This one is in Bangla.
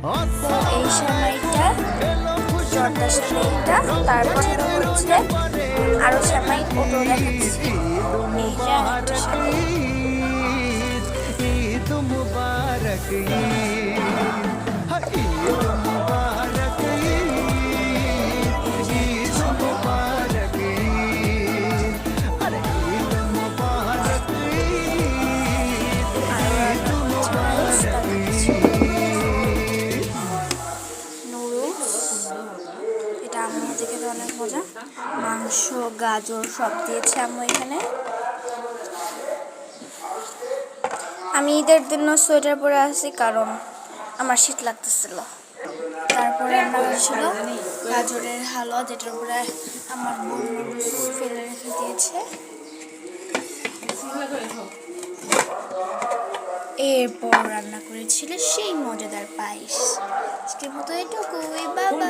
তো এই সেমাইটা জর্দা সেমাইটা, তারপর হচ্ছে আরো সেমাই ওটো দেখাচ্ছি। এই যে একটা সেমাই। ঈদ মুবারক ঈদ মুবারক ঈদ মুবারক আরে ঈদ মুবারক ঈদ মুবারক নুডলস, এটা আম্মু থেকে অনেক মজা। মাংস, গাজর সব দিয়েছে আম্মু এখানে। আমি ঈদের জন্য সোয়েটার পরে আসি কারণ আমার শীত লাগতেছিল। তারপরে রান্না হয়েছিল গাজরের হালুয়া, যেটার উপরে আমার বোন নুডলস ফেলে রেখে দিয়েছে। এরপর রান্না করেছিল সেই মজাদার পায়েস। আজকের মতো এটুকুই, বাবা।